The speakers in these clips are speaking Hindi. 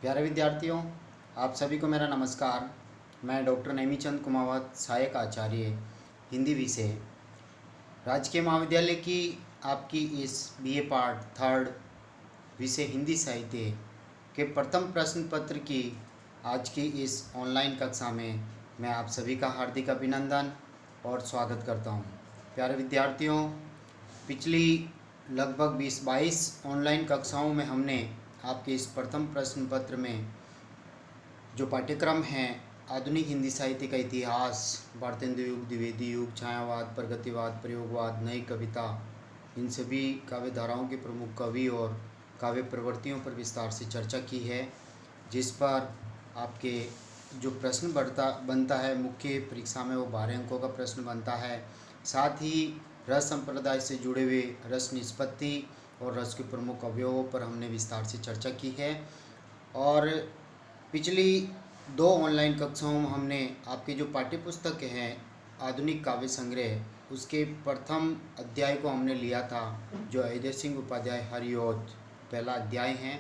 प्यारे विद्यार्थियों, आप सभी को मेरा नमस्कार। मैं डॉक्टर नेमीचंद कुमावत, सहायक आचार्य हिंदी विषय, राजकीय महाविद्यालय की आपकी इस बीए पार्ट थर्ड विषय हिंदी साहित्य के प्रथम प्रश्न पत्र की आज की इस ऑनलाइन कक्षा में मैं आप सभी का हार्दिक अभिनंदन और स्वागत करता हूं। प्यारे विद्यार्थियों, पिछली लगभग 20-22 ऑनलाइन कक्षाओं में हमने आपके इस प्रथम प्रश्न पत्र में जो पाठ्यक्रम हैं आधुनिक हिंदी साहित्य का इतिहास, भारतेंदु युग, द्विवेदी युग, छायावाद, प्रगतिवाद, प्रयोगवाद, नई कविता, इन सभी काव्य धाराओं के प्रमुख कवि और काव्य प्रवृत्तियों पर विस्तार से चर्चा की है, जिस पर आपके जो प्रश्न बनता है मुख्य परीक्षा में वो 12 अंकों का प्रश्न बनता है। साथ ही रस संप्रदाय से जुड़े हुए रस निष्पत्ति और रस के प्रमुख अवयवों पर हमने विस्तार से चर्चा की है। और पिछली 2 ऑनलाइन कक्षाओं में हमने आपके जो पाठ्य पुस्तक हैं आधुनिक काव्य संग्रह, उसके प्रथम अध्याय को हमने लिया था, जो अयोध्या सिंह उपाध्याय हरिऔध पहला अध्याय है।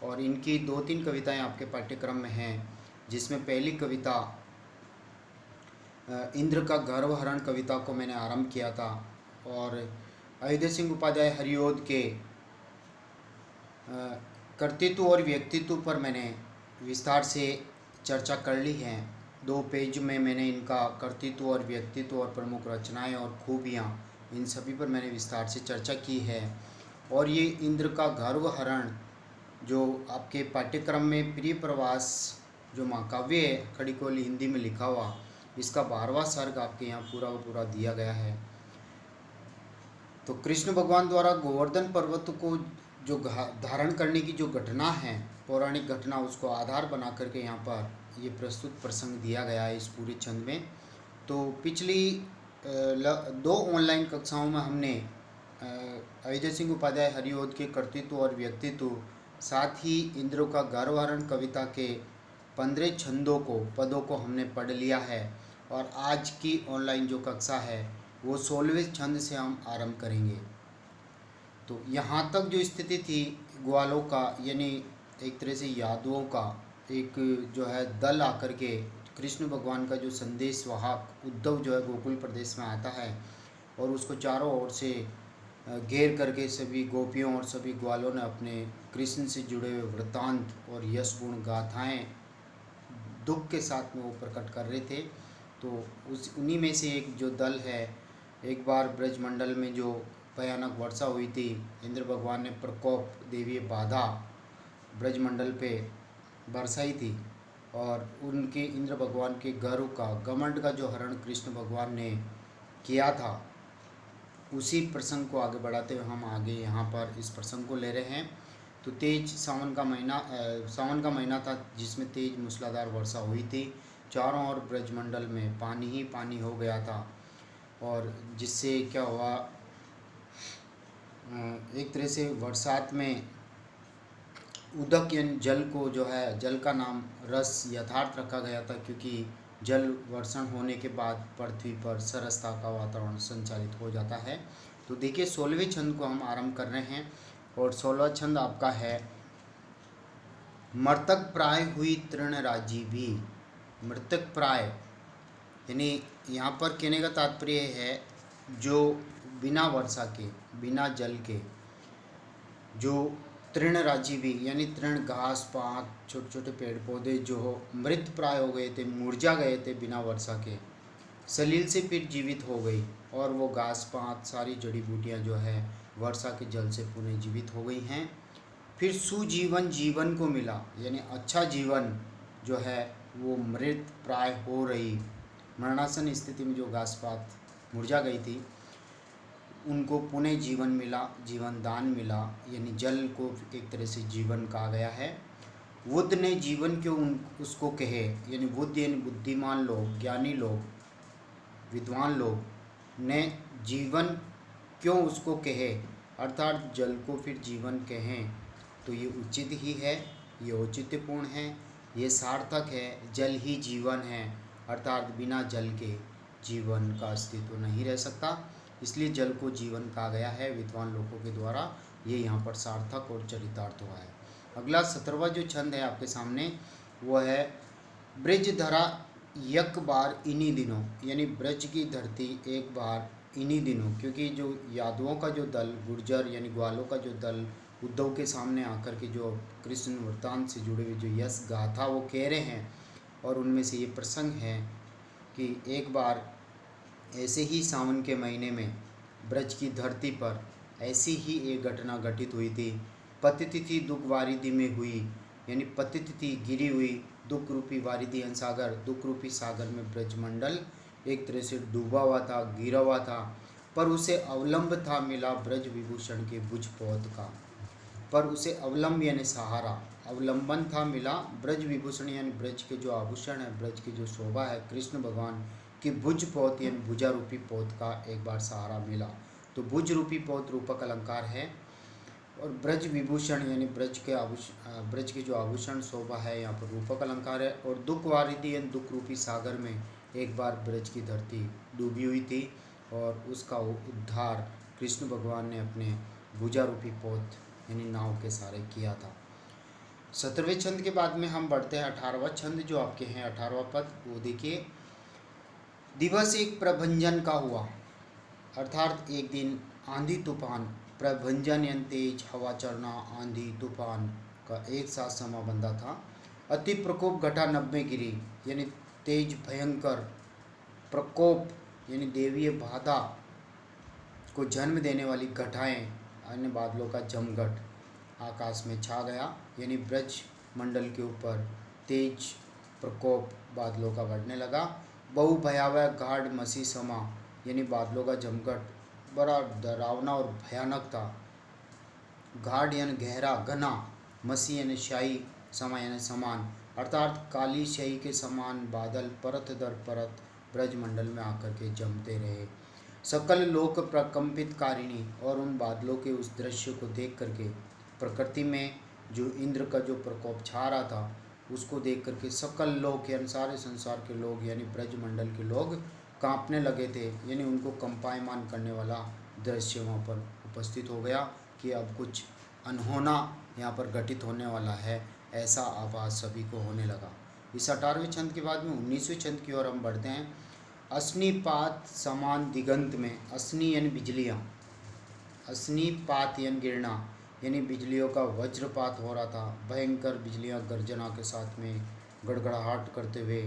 और इनकी 2-3 कविताएं आपके पाठ्यक्रम में हैं, जिसमें पहली कविता इंद्र का गर्वहरण कविता को मैंने आरंभ किया था। और अयोध्या सिंह उपाध्याय हरिऔध के कर्तृत्व और व्यक्तित्व पर मैंने विस्तार से चर्चा कर ली है। 2 पेज में मैंने इनका कर्तृत्व और व्यक्तित्व और प्रमुख रचनाएं और खूबियाँ, इन सभी पर मैंने विस्तार से चर्चा की है। और ये इंद्र का गर्वहरण जो आपके पाठ्यक्रम में प्रिय प्रवास जो महाकाव्य है खड़ी कोली हिंदी में लिखा हुआ, इसका 12वां सर्ग आपके यहाँ पूरा का पूरा दिया गया है। तो कृष्ण भगवान द्वारा गोवर्धन पर्वत को जो धारण करने की जो घटना है, पौराणिक घटना, उसको आधार बना करके यहाँ पर ये प्रस्तुत प्रसंग दिया गया है इस पूरे छंद में। तो पिछली 2 ऑनलाइन कक्षाओं में हमने अयोध्या सिंह उपाध्याय हरिऔध के कर्तृत्व और व्यक्तित्व, साथ ही इंद्र का गर्वहरण कविता के 15 पदों को हमने पढ़ लिया है। और आज की ऑनलाइन जो कक्षा है वो 16वें छंद से हम आरंभ करेंगे। तो यहाँ तक जो स्थिति थी ग्वालों का, यानी एक तरह से यादवों का एक जो है दल आकर के कृष्ण भगवान का जो संदेश वाहक उद्धव जो है गोकुल प्रदेश में आता है और उसको चारों ओर से घेर करके सभी गोपियों और सभी ग्वालों ने अपने कृष्ण से जुड़े हुए वृत्तांत और यश गुण गाथाएँ दुख के साथ में वो प्रकट कर रहे थे। तो उन्हीं में से एक जो दल है, एक बार ब्रजमंडल में जो भयानक वर्षा हुई थी, इंद्र भगवान ने प्रकोप देवीय बाधा ब्रजमंडल पे बरसाई थी और उनके इंद्र भगवान के गर्व का, घमंड का जो हरण कृष्ण भगवान ने किया था, उसी प्रसंग को आगे बढ़ाते हुए हम आगे यहाँ पर इस प्रसंग को ले रहे हैं। तो तेज सावन का महीना था, जिसमें तेज मूसलाधार वर्षा हुई थी। चारों ओर ब्रजमंडल में पानी ही पानी हो गया था और जिससे क्या हुआ, एक तरह से बरसात में उदक यानी जल को जो है, जल का नाम रस यथार्थ रखा गया था, क्योंकि जल वर्षण होने के बाद पृथ्वी पर सरसता का वातावरण संचालित हो जाता है। तो देखिए 16वें छंद को हम आरंभ कर रहे हैं और 16वां छंद आपका है, मृतक प्राय हुई तृणराजी। मृतक प्राय यानी यहाँ पर कहने का तात्पर्य है जो बिना वर्षा के, बिना जल के, जो तृणराजीवी यानी तृण घास पात छोटे छोटे पेड़ पौधे जो मृत प्राय हो गए थे, मुरझा गए थे बिना वर्षा के, सलील से फिर जीवित हो गई और वो घास पात सारी जड़ी बूटियाँ जो है वर्षा के जल से पुनः जीवित हो गई हैं। फिर सुजीवन जीवन को मिला, यानी अच्छा जीवन जो है वो मृत प्राय हो रही, मरणासन स्थिति में जो घास पात मुरझा गई थी उनको पुनः जीवन मिला, जीवन दान मिला, यानी जल को एक तरह से जीवन कहा गया है। बुद्ध ने जीवन क्यों उसको कहे, यानी बुद्ध यानी बुद्धिमान लोग, ज्ञानी लोग, विद्वान लोग ने जीवन क्यों उसको कहे, अर्थात जल को फिर जीवन कहें, तो ये उचित ही है, ये औचित्यपूर्ण है, ये सार्थक है। जल ही जीवन है, अर्थात बिना जल के जीवन का अस्तित्व नहीं रह सकता, इसलिए जल को जीवन कहा गया है विद्वान लोगों के द्वारा। ये यहाँ पर सार्थक और चरितार्थ हुआ है। अगला 17वां जो छंद है आपके सामने वो है ब्रज धरा यक बार इन्हीं दिनों, यानी ब्रज की धरती एक बार इन्हीं दिनों, क्योंकि जो यादवों का जो दल, गुर्जर यानी ग्वालों का जो दल उद्धव के सामने आकर के जो कृष्ण वृत्तांत से जुड़े हुए जो यश गाथा वो कह रहे हैं, और उनमें से ये प्रसंग है कि एक बार ऐसे ही सावन के महीने में ब्रज की धरती पर ऐसी ही एक घटना घटित हुई थी। पतित थी दुख वारिधि में हुई, यानी पतित थी गिरी हुई दुख रूपी वारिधि सागर, दुख रूपी सागर में ब्रजमंडल एक तरह से डूबा हुआ था, गिरा हुआ था। पर उसे अवलंब था मिला ब्रज विभूषण के भुज पौध का, पर उसे अवलंब यानी सहारा, अवलंबन था मिला ब्रज विभूषण यानी ब्रज के जो आभूषण है, ब्रज की जो शोभा है, कृष्ण भगवान की भुज पौध यानी भुजा रूपी पौध का एक बार सहारा मिला। तो भुज रूपी पौध रूपक अलंकार है, और ब्रज विभूषण यानी ब्रज के जो आभूषण शोभा है यहाँ पर रूपक अलंकार है। और दुख वारिधि यानी दुख रूपी सागर में एक बार ब्रज की धरती डूबी हुई थी, और उसका उद्धार कृष्ण भगवान ने अपने भुजा रूपी पौध यानी नाव के सहारे किया था। 17वें छंद के बाद में हम बढ़ते हैं 18वां छंद जो आपके हैं 18वां पद, वो देखिए। दिवस एक प्रभंजन का हुआ, अर्थात एक दिन आंधी तूफान, प्रभंजन यानी तेज हवा चलना, आंधी तूफान का एक साथ समा बंधा था। अति प्रकोप घटा नभ में गिरी, यानी तेज भयंकर प्रकोप यानी देवीय बाधा को जन्म देने वाली घटाएं, अन्य बादलों का जमघट आकाश में छा गया, यानी ब्रज मंडल के ऊपर तेज प्रकोप बादलों का बढ़ने लगा। बहु भयावह गाढ़ मसी समा, यानी बादलों का जमघट बड़ा डरावना और भयानक था। गाढ़ यानी गहरा, घना, मसी यानी शाही, समा यानी समान, अर्थात काली शाही के समान बादल परत दर परत ब्रजमंडल में आकर के जमते रहे। सकल लोक प्रकंपित कारिणी, और उन बादलों के उस दृश्य को देख करके प्रकृति में जो इंद्र का जो प्रकोप छा रहा था उसको देख करके सकल लोक यानी सारे संसार के लोग यानी ब्रजमंडल के लोग कांपने लगे थे, यानी उनको कंपायमान करने वाला दृश्य वहाँ पर उपस्थित हो गया कि अब कुछ अनहोना यहाँ पर घटित होने वाला है, ऐसा आभास सभी को होने लगा। इस 18वें छंद के बाद में 19वें छंद की ओर हम बढ़ते हैं। अस्निपात समान दिगंत में, अस्नि यानी बिजलियाँ, अस्निपात यानी गिरना, यानी बिजलियों का वज्रपात हो रहा था। भयंकर बिजलियां गर्जना के साथ में गड़गड़ाहट करते हुए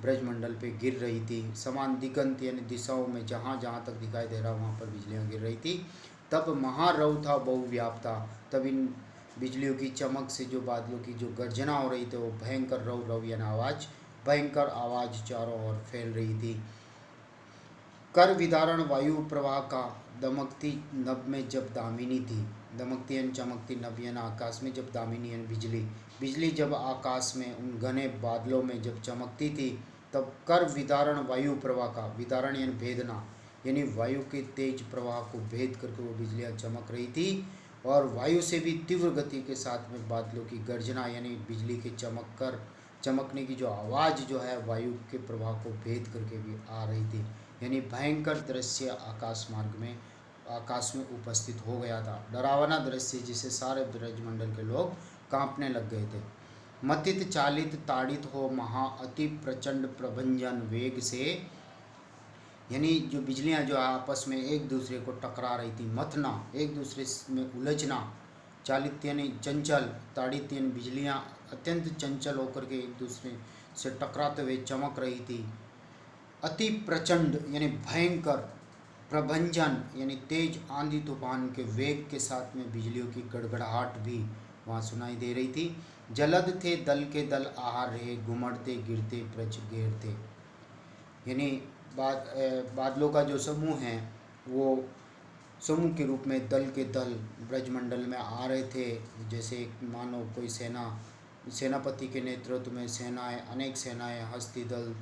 ब्रजमंडल पे गिर रही थी। समान दिगंत यानी दिशाओं में जहाँ जहाँ तक दिखाई दे रहा वहाँ पर बिजलियां गिर रही थी। तब महारव था बहुव्याप्त था, तब इन बिजलियों की चमक से जो बादलों की जो गर्जना हो रही थी वो भयंकर रव रव यानी आवाज़, भयंकर आवाज़ चारों ओर फैल रही थी। कर विदारण वायु प्रवाह का, दमकती नभ में जब दामिनी थी, दमकती यानी चमकती, नभ यानी आकाश में, जब दामिनी यानी बिजली, बिजली जब आकाश में उन घने बादलों में जब चमकती थी, तब कर विदारण वायु प्रवाह का, विदारण यानी भेदना, यानी वायु के तेज प्रवाह को भेद करके वो बिजलियाँ चमक रही थी। और वायु से भी तीव्र गति के साथ में बादलों की गर्जना यानी बिजली के चमकने की जो आवाज़ जो है वायु के प्रवाह को भेद करके भी आ रही थी, यानी भयंकर दृश्य आकाश में उपस्थित हो गया था। डरावना दृश्य जिसे सारे ब्रजमंडल के लोग कांपने लग गए थे। मतित चालित ताड़ित हो महा अति प्रचंड प्रभंजन वेग से, यानी जो बिजलियां जो आपस में एक दूसरे को टकरा रही थी, मथना, एक दूसरे में उलझना, चालित यानी चंचल, ताड़ित यानी बिजलियां अत्यंत चंचल होकर के एक दूसरे से टकराते हुए चमक रही थी। अति प्रचंड यानी भयंकर, प्रभंजन यानी तेज आंधी तूफान के वेग के साथ में बिजलियों की गड़गड़ाहट भी वहाँ सुनाई दे रही थी। जलद थे दल के दल आहार रहे, घुमड़ते गिरते ब्रज घेरते, यानी बादलों का जो समूह है वो समूह के रूप में दल के दल ब्रजमंडल में आ रहे थे। जैसे मानो कोई सेनापति के नेतृत्व में सेनाएं, अनेक सेनाएं, हस्ती दल,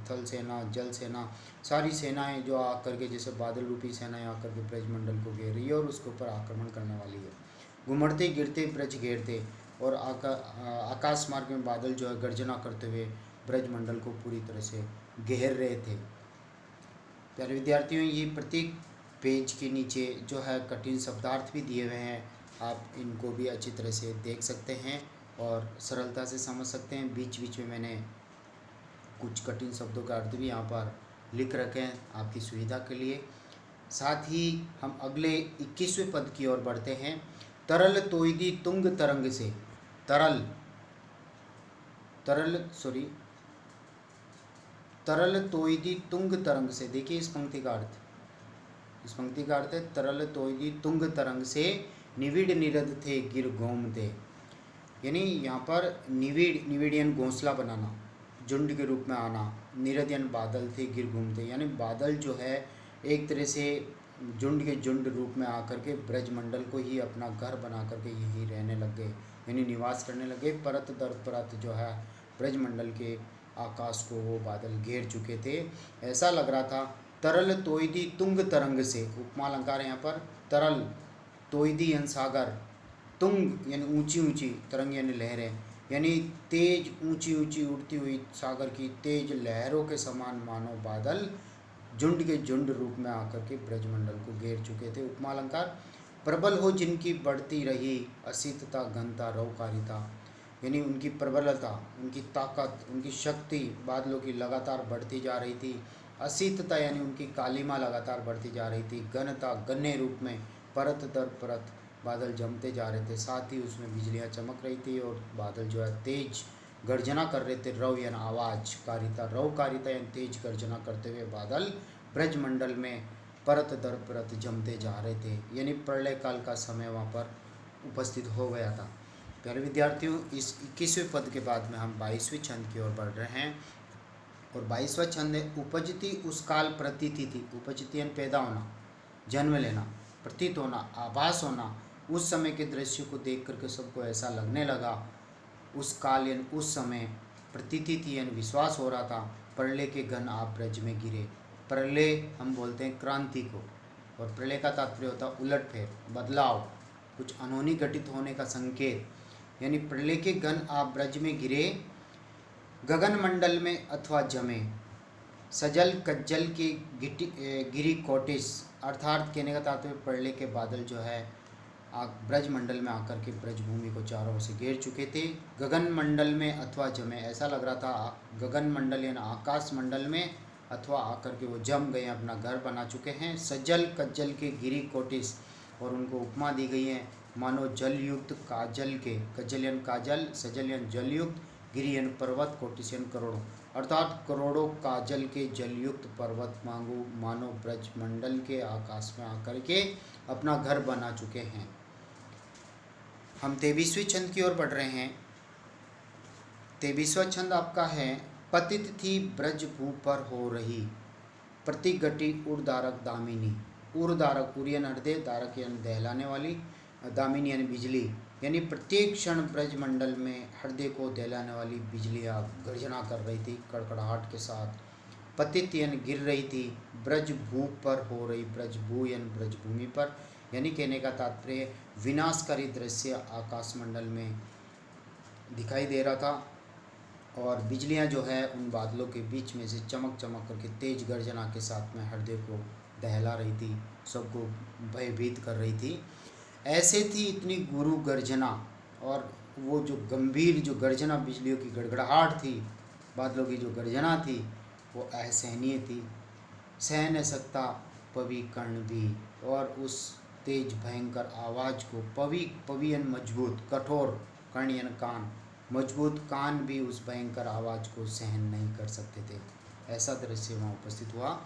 थल सेना, जल सेना, सारी सेनाएं जो आकर के जैसे बादल रूपी सेनाएं आकर के ब्रजमंडल को घेर रही है और उसके ऊपर आक्रमण करने वाली है। घुमड़ते गिरते ब्रज घेरते, और आकाश मार्ग में बादल जो है गर्जना करते हुए ब्रजमंडल को पूरी तरह से घेर रहे थे। प्यारे विद्यार्थियों, ये प्रत्येक पेज के नीचे जो है कठिन शब्दार्थ भी दिए हुए हैं, आप इनको भी अच्छी तरह से देख सकते हैं और सरलता से समझ सकते हैं। बीच बीच में मैंने कुछ कठिन शब्दों का अर्थ भी यहाँ पर लिख रखे हैं आपकी सुविधा के लिए। साथ ही हम अगले 21वें पद की ओर बढ़ते हैं। तरल तोयदी तुंग तरंग से, तरल तरल सॉरी तरल तोयदी तुंग तरंग से। देखिए इस पंक्ति का अर्थ, इस पंक्ति का अर्थ है तरल तोयदी तुंग तरंग से निविड़ निरद थे गिर घूमते। यानी यहाँ पर निविड़ यानी घोंसला बनाना, झुंड के रूप में आना, निरद यानी बादल थे गिर घूमते, यानी बादल जो है एक तरह से झुंड के झुंड रूप में आकर के ब्रजमंडल को ही अपना घर बना करके यही रहने लग गए, यानी निवास करने लगे। परत दर परत जो है ब्रजमंडल के आकाश को वो बादल घेर चुके थे। ऐसा लग रहा था तरल तोयदी तुंग तरंग से, उपमा अलंकार है यहाँ पर। तरल तोयदी यानी सागर, तुंग यानी ऊंची ऊंची, तरंग यानी लहरें, यानी तेज ऊंची ऊंची उड़ती हुई सागर की तेज लहरों के समान मानो बादल झुंड के झुंड रूप में आकर के ब्रजमंडल को घेर चुके थे। उपमा अलंकार। प्रबल हो जिनकी बढ़ती रही असितता घनता रौकारिता, यानी उनकी प्रबलता, उनकी ताकत, उनकी शक्ति बादलों की लगातार बढ़ती जा रही थी। असितता यानी उनकी कालिमा लगातार बढ़ती जा रही थी। घनता गन्ने रूप में परत दर परत बादल जमते जा रहे थे। साथ ही उसमें बिजलियां चमक रही थी और बादल जो है तेज गर्जना कर रहे थे। रव यानी आवाज, कारिता रवकारिता यानी तेज गर्जना करते हुए बादल ब्रजमंडल में परत दर परत जमते जा रहे थे, यानी प्रलय काल का समय वहाँ पर उपस्थित हो गया था। प्यारे विद्यार्थियों, इस 21वें पद के बाद में हम 22वें छंद की ओर बढ़ रहे हैं और 22वां छंद है उपजती उस काल प्रतीति थी। उपजती यानी पैदा होना, जन्म लेना, प्रतीत होना, आभास होना। उस समय के दृश्य को देख करके सबको ऐसा लगने लगा, उस काल यानी उस समय, प्रतीति थी यानी विश्वास हो रहा था, प्रलय के घन आप ब्रज में गिरे। प्रलय हम बोलते हैं क्रांति को, और प्रलय का तात्पर्य होता है उलटफेर, बदलाव, कुछ अनहोनी घटित होने का संकेत। यानी प्रलय के घन आप ब्रज में गिरे, गगन मंडल में अथवा जमे, सजल कज्जल की गिरी कोटिस, अर्थात कहने का तात्पर्य प्रलय के बादल जो है ब्रजमंडल में आकर के ब्रजभूमि को चारों ओर से घेर चुके थे। गगन मंडल में अथवा जमे, ऐसा लग रहा था गगन मंडल यानी आकाश मंडल में, अथवा आकर के वो जम गए, अपना घर बना चुके हैं। सजल कज्जल के गिरी कोटिस, और उनको उपमा दी गई है मानो जलयुक्त काजल के, कज्जल यानी काजल, सजल यानी जलयुक्त, गिरी यानी पर्वत, कोटिस यानी करोड़ों, अर्थात करोड़ों काजल के जलयुक्त पर्वत मांगो मानो ब्रजमंडल के आकाश में आकर के अपना घर बना चुके हैं। हम 23वें छंद की ओर बढ़ रहे हैं। 23वां छंद आपका है पतित थी ब्रज भू पर हो रही प्रतिगटी उर्दारक दामिनी। उर्दारक, उरियन हृदय, दारक यानी दहलाने वाली, दामिनी यानी बिजली, यानी प्रत्येक क्षण ब्रजमंडल में हृदय को दहलाने वाली बिजलियाँ गर्जना कर रही थी कड़कड़ाहट के साथ। पतित यानी गिर रही थी, ब्रज भू पर हो रही, ब्रज भू यानी ब्रजभूमि पर, यानी कहने का तात्पर्य विनाशकारी दृश्य आकाशमंडल में दिखाई दे रहा था, और बिजलियां जो है उन बादलों के बीच में से चमक चमक करके तेज गर्जना के साथ में हृदय को दहला रही थी, सबको भयभीत कर रही थी। ऐसे थी इतनी गुरु गर्जना, और वो जो गंभीर जो गर्जना, बिजलियों की गड़गड़ाहट थी, बादलों की जो गर्जना थी, वो असहनीय थी, सह न सकता पवी कर्ण भी। और उस तेज भयंकर आवाज़ को पवियन मजबूत, कठोर, कर्ण यानी कान, मजबूत कान भी उस भयंकर आवाज़ को सहन नहीं कर सकते थे। ऐसा दृश्य वहाँ उपस्थित हुआ।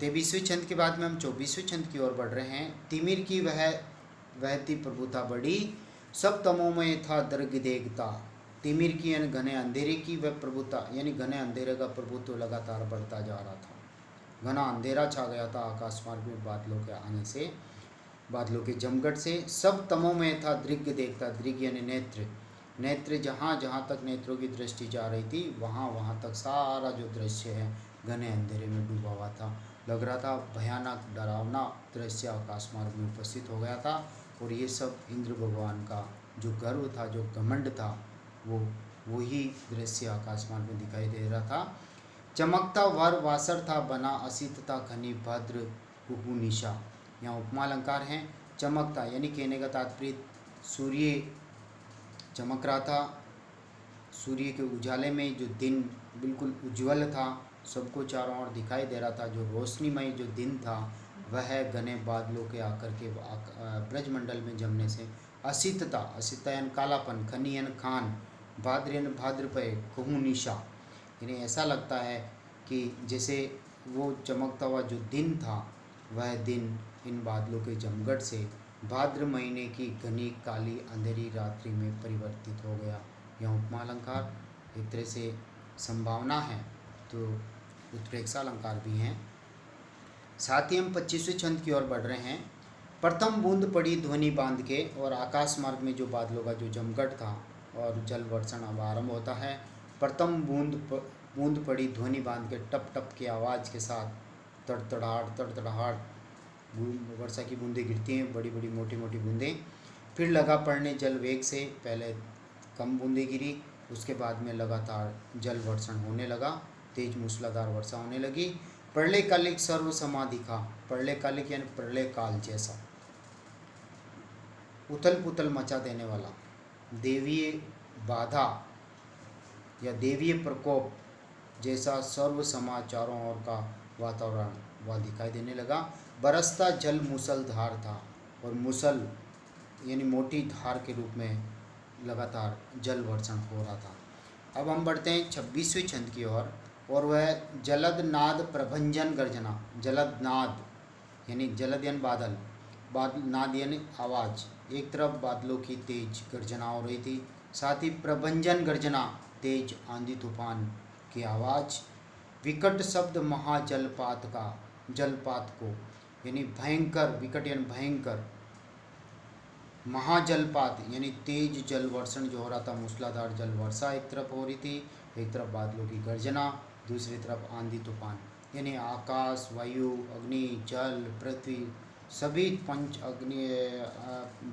23वें छंद के बाद में हम 24वें छंद की ओर बढ़ रहे हैं। तिमिर की वह वहती प्रभुता बड़ी, सब तमों में था दर्ग देखता। तिमिर की यानी घने अंधेरे की वह प्रभुता, यानी घने अंधेरे का प्रभुत्व लगातार बढ़ता जा रहा था। घना अंधेरा छा गया था आकाश मार्ग में बादलों के आने से, बादलों के जमघट से। सब तमों में था दृग देखता, दृग यानी नेत्र, नेत्र जहाँ जहाँ तक नेत्रों की दृष्टि जा रही थी वहाँ वहाँ तक सारा जो दृश्य है घने अंधेरे में डूबा हुआ था। लग रहा था भयानक डरावना दृश्य आकाश मार्ग में उपस्थित हो गया था, और ये सब इंद्र भगवान का जो गर्व था, जो घमंड था, वही दृश्य आकाश मार्ग में दिखाई दे रहा था। चमकता वर वासर था बना, असितता घनी भद्र कुहू निशा। यहाँ उपमा अलंकार हैं। चमक था, यानी कहने का तात्पर्य सूर्य चमक रहा था। सूर्य के उजाले में जो दिन बिल्कुल उज्जवल था, सबको चारों ओर दिखाई दे रहा था। जो रोशनीमय जो दिन था वह घने बादलों के आकर के ब्रजमंडल में जमने से असितता, असितता यानी कालापन, खनी यानी खान, भाद्र यानी भाद्रपय, कहूँ निशा, यानी ऐसा लगता है कि जैसे वो चमकता हुआ जो दिन था वह दिन इन बादलों के जमघट से भाद्र महीने की घनी काली अंधेरी रात्रि में परिवर्तित हो गया। यह उपमा अलंकार एक तरह से संभावना है, तो उत्प्रेक्षा अलंकार भी हैं। साथ ही हम 25वें छंद की ओर बढ़ रहे हैं। प्रथम बूंद पड़ी ध्वनि बांध के, और आकाश मार्ग में जो बादलों का जो जमघट था और जल वर्षण अब आरंभ होता है। प्रथम बूंद पड़ी ध्वनि बांध के, टप टप की आवाज़ के साथ तड़तड़ाहट तड़तड़ाहट वर्षा की बूंदें गिरती हैं, बड़ी बड़ी मोटी मोटी बूंदें। फिर लगा पड़ने जल वेग से, पहले कम बूंदें गिरी, उसके बाद में लगातार जल वर्षण होने लगा, तेज मूसलाधार वर्षा होने लगी। प्रलय कालिक सर्व समाधि का, प्रलय कालिक यानी प्रलय काल जैसा, उथल पुथल मचा देने वाला, देवीय बाधा या देवीय प्रकोप जैसा सर्व समाचारों और का वातावरण वह दिखाई देने लगा। बरसता जल मूसलधार था, और मूसल यानी मोटी धार के रूप में लगातार जल वर्षण हो रहा था। अब हम बढ़ते हैं 26वें छंद की ओर, और वह जलद नाद प्रभंजन गर्जना। जलद नाद यानी जलद यानी बादल, नाद यानी आवाज़। एक तरफ बादलों की तेज गर्जना हो रही थी, साथ ही प्रभंजन गर्जना, तेज आंधी तूफान की आवाज़। विकट शब्द महाजलपात का, जलपात को यानी भयंकर, विकट यानी भयंकर, महाजलपात यानी तेज जल वर्षण जो हो रहा था, मूसलाधार जल वर्षा एक तरफ हो रही थी, एक तरफ बादलों की गर्जना, दूसरी तरफ आंधी तूफान, यानी आकाश, वायु, अग्नि, जल, पृथ्वी, सभी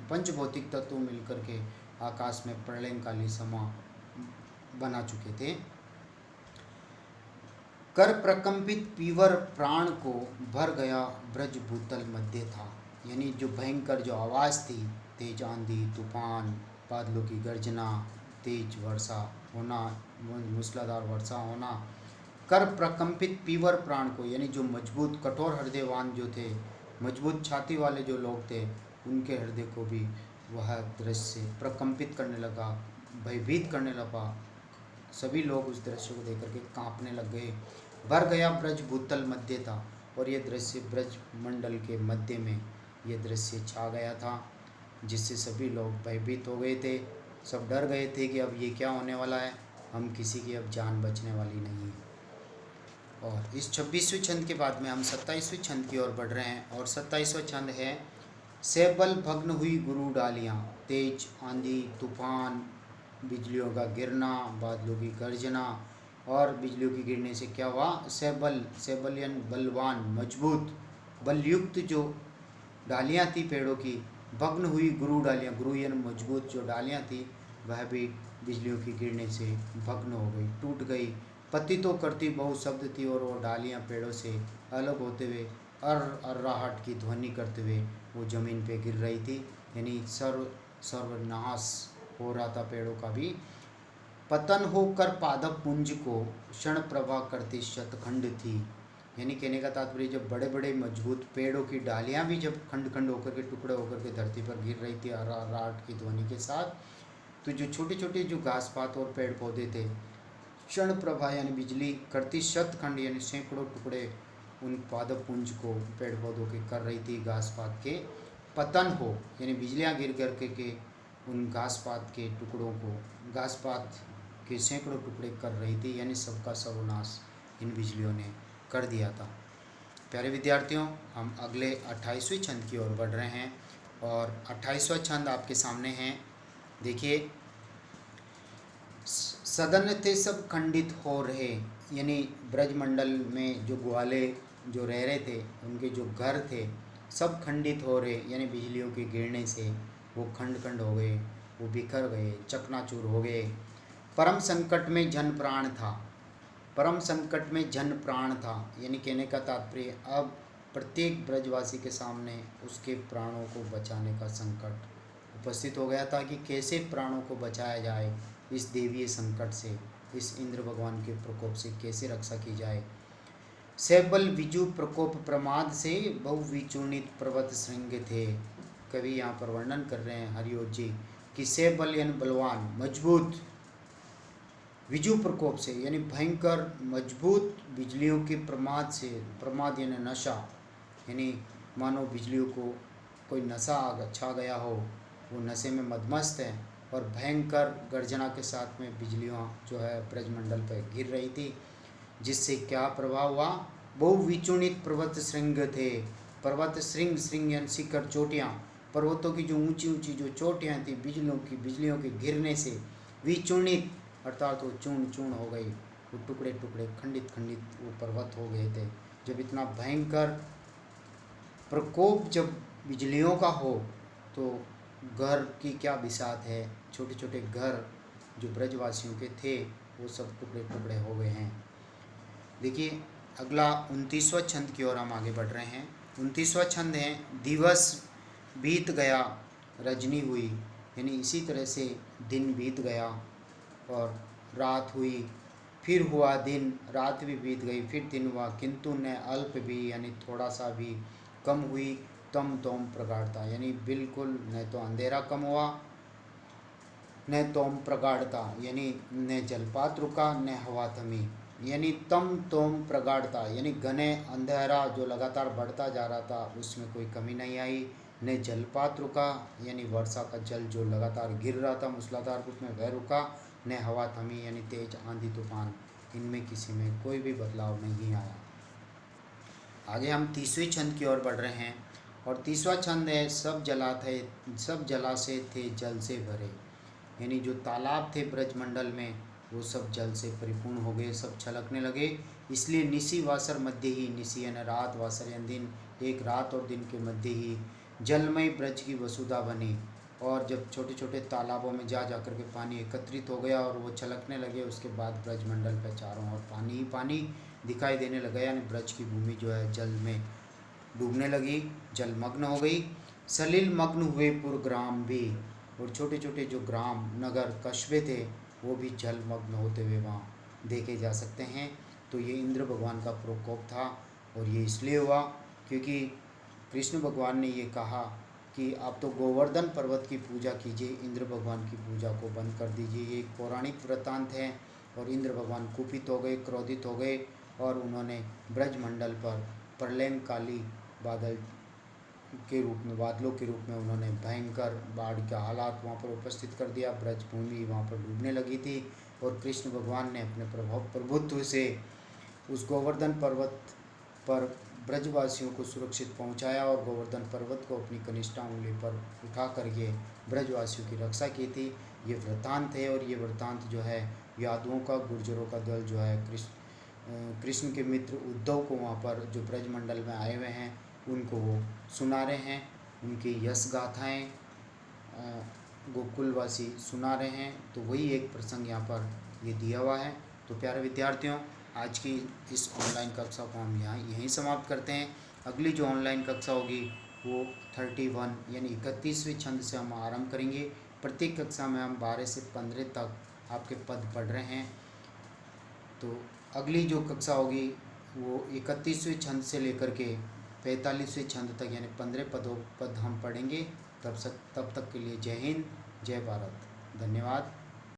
पंच भौतिक तत्व मिलकर के आकाश में प्रलयंकाली समा बना चुके थे। कर प्रकंपित पीवर प्राण को भर गया ब्रज भूतल मध्य था, यानी जो भयंकर जो आवाज़ थी, तेज आंधी तूफान, बादलों की गर्जना, तेज वर्षा होना, मूसलाधार वर्षा होना, कर प्रकंपित पीवर प्राण को, यानी जो मजबूत कठोर हृदयवान जो थे, मजबूत छाती वाले जो लोग थे, उनके हृदय को भी वह दृश्य प्रकंपित करने लगा, भयभीत करने लगा। सभी लोग उस दृश्य को देख करके कांपने लग गए। भर गया ब्रज भूतल मध्य था, और ये दृश्य ब्रज मंडल के मध्य में ये दृश्य छा गया था, जिससे सभी लोग भयभीत हो गए थे। सब डर गए थे कि अब ये क्या होने वाला है, हम किसी की अब जान बचने वाली नहीं है। और इस 26वें छंद के बाद में हम 27वें छंद की ओर बढ़ रहे हैं, और 27वां छंद है। सेबल भग्न हुई गुरु डालियाँ, तेज आंधी तूफान, बिजलियों का गिरना, बादलों की गर्जना, और बिजलियों की गिरने से क्या हुआ, सेबल यानी बलवान, मजबूत, बलयुक्त जो डालियाँ थी पेड़ों की, भग्न हुई गुरु डालियाँ, गुरु यानी मजबूत जो डालियाँ थी वह भी बिजलियों की गिरने से भग्न हो गई, टूट गई। पति तो करती बहुत शब्द थी, और वो डालियाँ पेड़ों से अलग होते हुए अर्राहट की ध्वनि करते हुए वो ज़मीन पे गिर रही थी, यानी सर्वनाश हो रहा था पेड़ों का भी। पतन होकर पादप पुंज को क्षण प्रभा करती शतखंड थी, यानी कहने का तात्पर्य जब बड़े बड़े मजबूत पेड़ों की डालियाँ भी जब खंड खंड होकर के, टुकड़े होकर के धरती पर गिर रही थी अर्राहट की ध्वनि के साथ, तो जो छोटे छोटे जो घास पात और पेड़ पौधे थे, क्षण प्रभा यानी बिजली करती शतखंड यानी सैकड़ों टुकड़े उन पादप पुंज को पेड़ पौधों के कर रही थी, घास पात के पतन हो यानी बिजलियाँ गिर गिर के उन घास पात के टुकड़ों को, घास पात के सैकड़ों टुकड़े कर रही थी, यानी सबका सर्वनाश इन बिजलियों ने कर दिया था। प्यारे विद्यार्थियों, हम अगले 28वें छंद की ओर बढ़ रहे हैं, और 28वां छंद आपके सामने हैं। देखिए, सदन थे सब खंडित हो रहे, यानी ब्रजमंडल में जो ग्वाले जो रह रहे थे, उनके जो घर थे सब खंडित हो रहे, यानी बिजलियों के गिरने से वो खंड खंड हो गए, वो बिखर गए, चकनाचूर हो गए। परम संकट में जन प्राण था, परम संकट में जन प्राण था, यानी कहने का तात्पर्य अब प्रत्येक ब्रजवासी के सामने उसके प्राणों को बचाने का संकट उपस्थित हो गया था कि कैसे प्राणों को बचाया जाए इस देवीय संकट से, इस इंद्र भगवान के प्रकोप से कैसे रक्षा की जाए। सैबल विजु प्रकोप प्रमाद से बहु विचूर्णित पर्वत श्रृंग थे। कवि यहाँ पर वर्णन कर रहे हैं हरिओ जी कि सैबल यानी बलवान, मजबूत, विजु प्रकोप से यानी भयंकर मजबूत बिजलियों के प्रमाद से, प्रमाद यानी नशा, यानी मानो बिजलियों को कोई नशा छा गया हो, वो नशे में मदमस्त है और भयंकर गर्जना के साथ में बिजलियाँ जो है ब्रजमंडल पर गिर रही थी, जिससे क्या प्रभाव हुआ। बहु विचूर्णित पर्वत श्रृंग थे। पर्वत श्रृंग, श्रृंग यानी शिखर, चोटियाँ, पर्वतों की जो ऊंची ऊंची जो चोटियाँ थी बिजलियों के गिरने से विचूर्णित अर्थात वो चूर्ण चूर्ण हो गई, वो टुकड़े टुकड़े खंडित खंडित वो पर्वत हो गए थे। जब इतना भयंकर प्रकोप जब बिजलियों का हो तो घर की क्या बिसात है। छोटे छोटे घर जो ब्रजवासियों के थे वो सब टुकड़े टुकड़े हो गए हैं। देखिए अगला 29वां छंद की ओर हम आगे बढ़ रहे हैं। 29वां छंद है दिवस बीत गया रजनी हुई, यानी इसी तरह से दिन बीत गया और रात हुई, फिर हुआ दिन, रात भी बीत गई, फिर दिन हुआ, किंतु न अल्प भी यानी थोड़ा सा भी कम हुई, तम तोम प्रगाढ़ता, यानी बिल्कुल न तो अंधेरा कम हुआ न तोम प्रगाढ़ता, यानी न जलपात रुका न हवा थमी, यानी तम तोम प्रगाढ़ता यानी घने अंधेरा जो लगातार बढ़ता जा रहा था उसमें कोई कमी नहीं आई, न जलपात रुका यानी वर्षा का जल जो लगातार गिर रहा था मूसलाधार रूप में वह रुका, न हवा थमी यानी तेज आंधी तूफान, इनमें किसी में कोई भी बदलाव नहीं आया। आगे हम 30वें छंद की ओर बढ़ रहे हैं और 30वां छंद है सब जलाशय थे जल से भरे, यानी जो तालाब थे ब्रजमंडल में वो सब जल से परिपूर्ण हो गए, सब छलकने लगे। इसलिए निसी वासर मध्य ही, निसी यानी रात, वासर यानी दिन, एक रात और दिन के मध्य ही जलमय ब्रज की वसुधा बनी। और जब छोटे छोटे तालाबों में जा कर के पानी एकत्रित हो गया और वो छलकने लगे, उसके बाद ब्रजमंडल पर चारों ओर पानी ही पानी दिखाई देने लगा, यानी ब्रज की भूमि जो है जल में डूबने लगी, जलमग्न हो गई। सलिल मग्न हुए पुरग्राम भी, और छोटे छोटे जो ग्राम नगर कस्बे थे वो भी जलमग्न होते हुए वहाँ देखे जा सकते हैं। तो ये इंद्र भगवान का प्रकोप था और ये इसलिए हुआ क्योंकि कृष्ण भगवान ने ये कहा कि आप तो गोवर्धन पर्वत की पूजा कीजिए, इंद्र भगवान की पूजा को बंद कर दीजिए। ये एक पौराणिक वृत्तांत है और इंद्र भगवान कुपित हो गए, क्रोधित हो गए और उन्होंने ब्रजमंडल पर प्रलयंकाली बादलों के रूप में उन्होंने भयंकर बाढ़ का हालात वहाँ पर उपस्थित कर दिया। ब्रजभूमि वहाँ पर डूबने लगी थी और कृष्ण भगवान ने अपने प्रभुत्व से उस गोवर्धन पर्वत पर ब्रजवासियों को सुरक्षित पहुँचाया और गोवर्धन पर्वत को अपनी कनिष्ठा उंगली पर उठा करके ब्रजवासियों की रक्षा की थी। ये वृत्तांत है और ये वृत्तांत जो है यादवों का, गुर्जरों का दल जो है कृष्ण के मित्र उद्धव को वहाँ पर जो ब्रजमंडल में आए हुए हैं उनको वो सुना रहे हैं, उनकी यश गाथाएँ गोकुलवासी सुना रहे हैं। तो वही एक प्रसंग यहाँ पर ये दिया हुआ है। तो प्यारे विद्यार्थियों, आज की इस ऑनलाइन कक्षा को हम यहीं समाप्त करते हैं। अगली जो ऑनलाइन कक्षा होगी वो 31 यानी 31वें छंद से हम आरंभ करेंगे। प्रत्येक कक्षा में हम 12 से 15 तक आपके पद पढ़ रहे हैं। तो अगली जो कक्षा होगी वो 31वें छंद से लेकर के 45वें छंद तक यानी 15 पद हम पढ़ेंगे। तब तक के लिए जय हिंद, जय भारत, धन्यवाद।